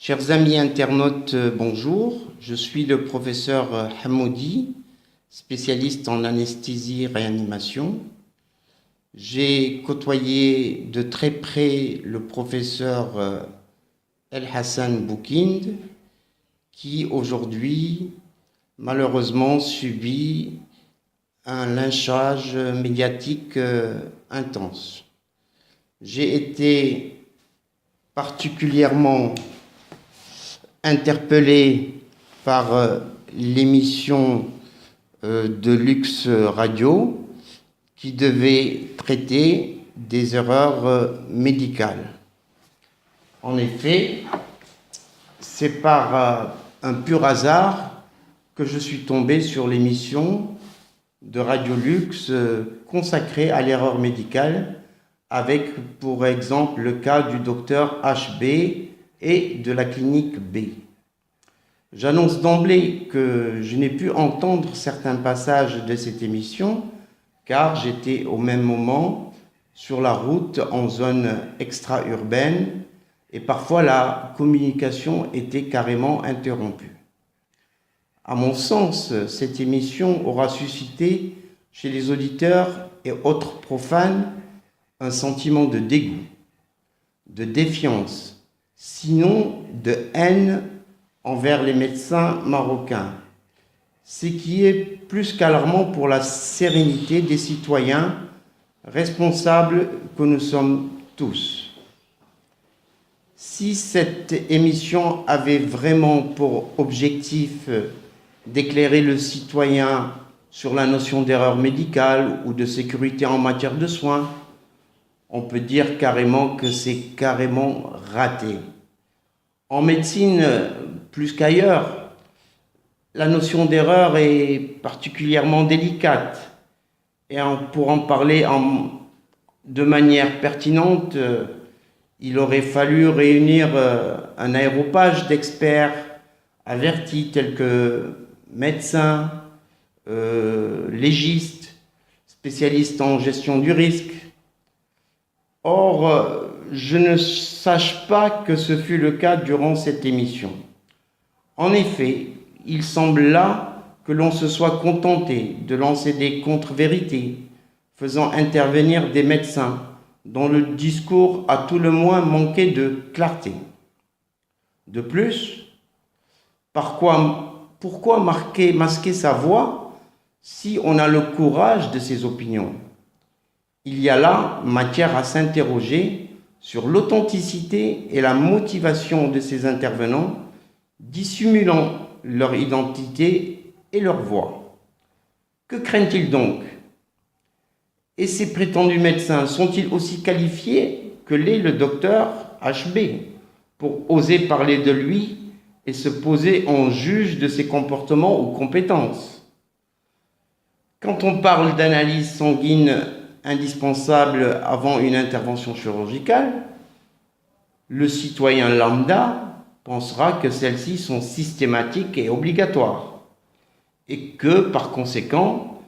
Chers amis internautes, bonjour. Je suis le professeur Hamoudi, spécialiste en anesthésie-réanimation. J'ai côtoyé de très près le professeur El Hassan Boukind, qui aujourd'hui, malheureusement, subit un lynchage médiatique intense. J'ai été particulièrement interpellé par l'émission de Lux Radio qui devait traiter des erreurs médicales. En effet, c'est par un pur hasard que je suis tombé sur l'émission de Radio Lux consacrée à l'erreur médicale, avec pour exemple le cas du docteur HB et de la clinique B. J'annonce d'emblée que je n'ai pu entendre certains passages de cette émission car j'étais au même moment sur la route en zone extra-urbaine et parfois la communication était carrément interrompue. À mon sens, cette émission aura suscité chez les auditeurs et autres profanes un sentiment de dégoût, de défiance, sinon de haine envers les médecins marocains, ce qui est plus qu'alarmant pour la sérénité des citoyens responsables que nous sommes tous. Si cette émission avait vraiment pour objectif d'éclairer le citoyen sur la notion d'erreur médicale ou de sécurité en matière de soins, on peut dire carrément que c'est carrément raté. En médecine, plus qu'ailleurs, la notion d'erreur est particulièrement délicate. Et pour en parler de manière pertinente, il aurait fallu réunir un aéropage d'experts avertis tels que médecins, légistes, spécialistes en gestion du risque. Or, je ne sache pas que ce fut le cas durant cette émission. En effet, il semble là que l'on se soit contenté de lancer des contre-vérités, faisant intervenir des médecins dont le discours a tout le moins manqué de clarté. De plus, pourquoi masquer sa voix si on a le courage de ses opinions ? Il y a là matière à s'interroger sur l'authenticité et la motivation de ces intervenants, dissimulant leur identité et leur voix. Que craignent-ils donc ? Et ces prétendus médecins sont-ils aussi qualifiés que l'est le docteur HB pour oser parler de lui et se poser en juge de ses comportements ou compétences ? Quand on parle d'analyse sanguine indispensable avant une intervention chirurgicale, le citoyen lambda pensera que celles-ci sont systématiques et obligatoires et que, par conséquent,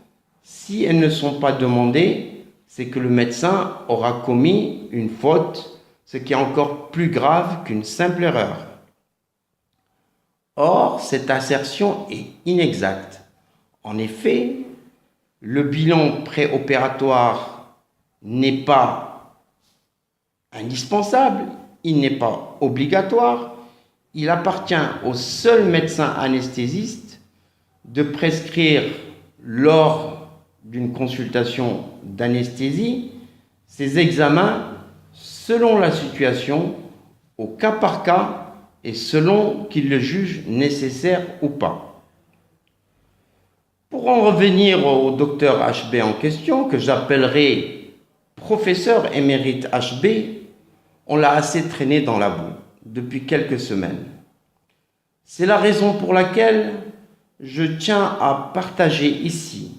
si elles ne sont pas demandées, c'est que le médecin aura commis une faute, ce qui est encore plus grave qu'une simple erreur. Or, cette assertion est inexacte. En effet, le bilan préopératoire n'est pas indispensable, il n'est pas obligatoire. Il appartient au seul médecin anesthésiste de prescrire lors d'une consultation d'anesthésie ces examens selon la situation, au cas par cas et selon qu'il le juge nécessaire ou pas. Pour en revenir au docteur HB en question, que j'appellerai professeur émérite HB, on l'a assez traîné dans la boue depuis quelques semaines. C'est la raison pour laquelle je tiens à partager ici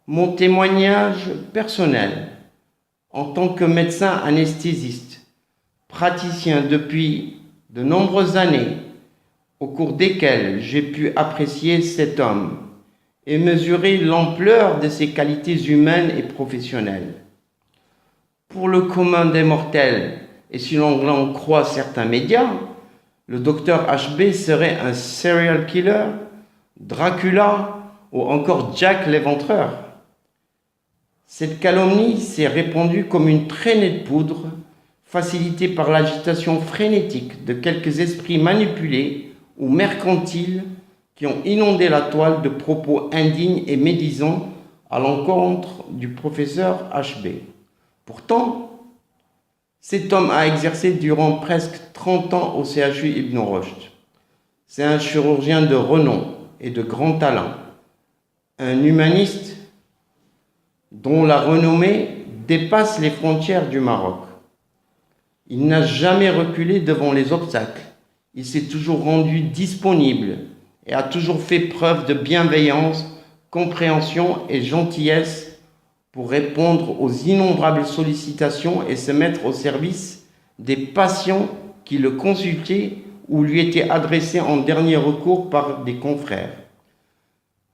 mon témoignage personnel en tant que médecin anesthésiste, praticien depuis de nombreuses années, au cours desquelles j'ai pu apprécier cet homme et mesurer l'ampleur de ses qualités humaines et professionnelles. Pour le commun des mortels, et si l'on en croit certains médias, le docteur HB serait un serial killer, Dracula ou encore Jack l'Éventreur. Cette calomnie s'est répandue comme une traînée de poudre, facilitée par l'agitation frénétique de quelques esprits manipulés ou mercantiles qui ont inondé la toile de propos indignes et médisants à l'encontre du professeur HB. Pourtant, cet homme a exercé durant presque 30 ans au CHU Ibn Rushd. C'est un chirurgien de renom et de grand talent, un humaniste dont la renommée dépasse les frontières du Maroc. Il n'a jamais reculé devant les obstacles, il s'est toujours rendu disponible et a toujours fait preuve de bienveillance, compréhension et gentillesse pour répondre aux innombrables sollicitations et se mettre au service des patients qui le consultaient ou lui étaient adressés en dernier recours par des confrères.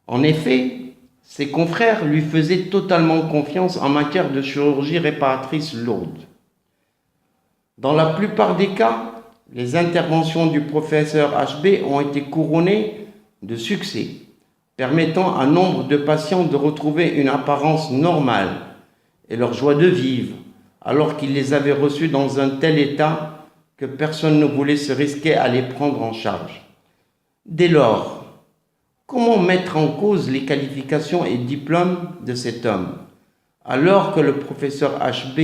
En effet, ses confrères lui faisaient totalement confiance en matière de chirurgie réparatrice lourde. Dans la plupart des cas, les interventions du professeur HB ont été couronnées de succès, permettant à nombre de patients de retrouver une apparence normale et leur joie de vivre, alors qu'ils les avaient reçus dans un tel état que personne ne voulait se risquer à les prendre en charge. Dès lors, comment mettre en cause les qualifications et diplômes de cet homme, alors que le professeur HB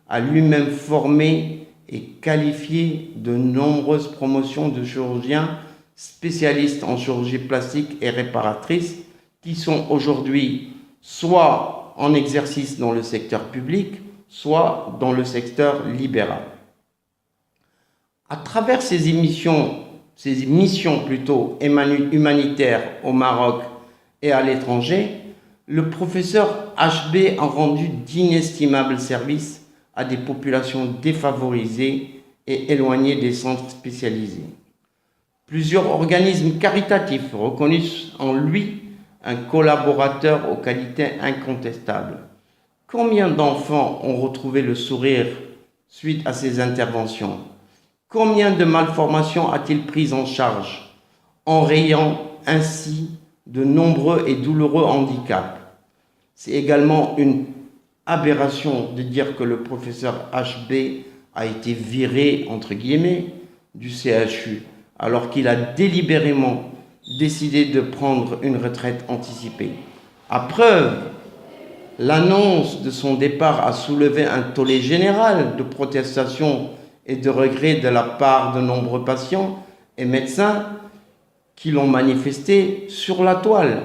a lui-même formé et qualifié de nombreuses promotions de chirurgiens spécialistes en chirurgie plastique et réparatrice qui sont aujourd'hui soit en exercice dans le secteur public, soit dans le secteur libéral. À travers ces missions humanitaires au Maroc et à l'étranger, le professeur HB a rendu d'inestimables services à des populations défavorisées et éloignées des centres spécialisés. Plusieurs organismes caritatifs reconnaissent en lui un collaborateur aux qualités incontestables. Combien d'enfants ont retrouvé le sourire suite à ces interventions? Combien de malformations a-t-il prises en charge, enrayant ainsi de nombreux et douloureux handicaps? C'est également une aberration de dire que le professeur HB a été viré, entre guillemets, du CHU, alors qu'il a délibérément décidé de prendre une retraite anticipée. À preuve, l'annonce de son départ a soulevé un tollé général de protestations et de regrets de la part de nombreux patients et médecins qui l'ont manifesté sur la toile.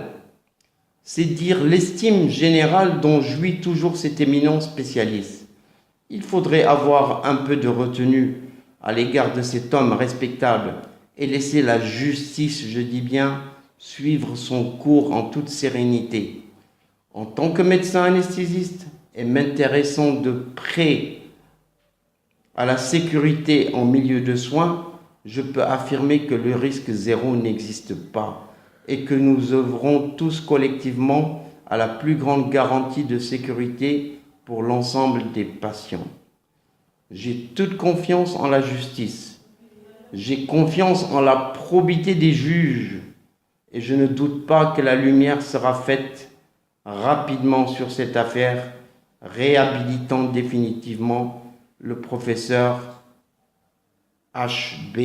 C'est dire l'estime générale dont jouit toujours cet éminent spécialiste. Il faudrait avoir un peu de retenue à l'égard de cet homme respectable et laisser la justice, je dis bien, suivre son cours en toute sérénité. En tant que médecin anesthésiste et m'intéressant de près à la sécurité en milieu de soins, je peux affirmer que le risque zéro n'existe pas et que nous œuvrons tous collectivement à la plus grande garantie de sécurité pour l'ensemble des patients. J'ai toute confiance en la justice. J'ai confiance en la probité des juges et je ne doute pas que la lumière sera faite rapidement sur cette affaire, réhabilitant définitivement le professeur HB,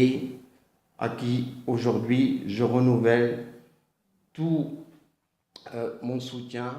à qui aujourd'hui je renouvelle tout mon soutien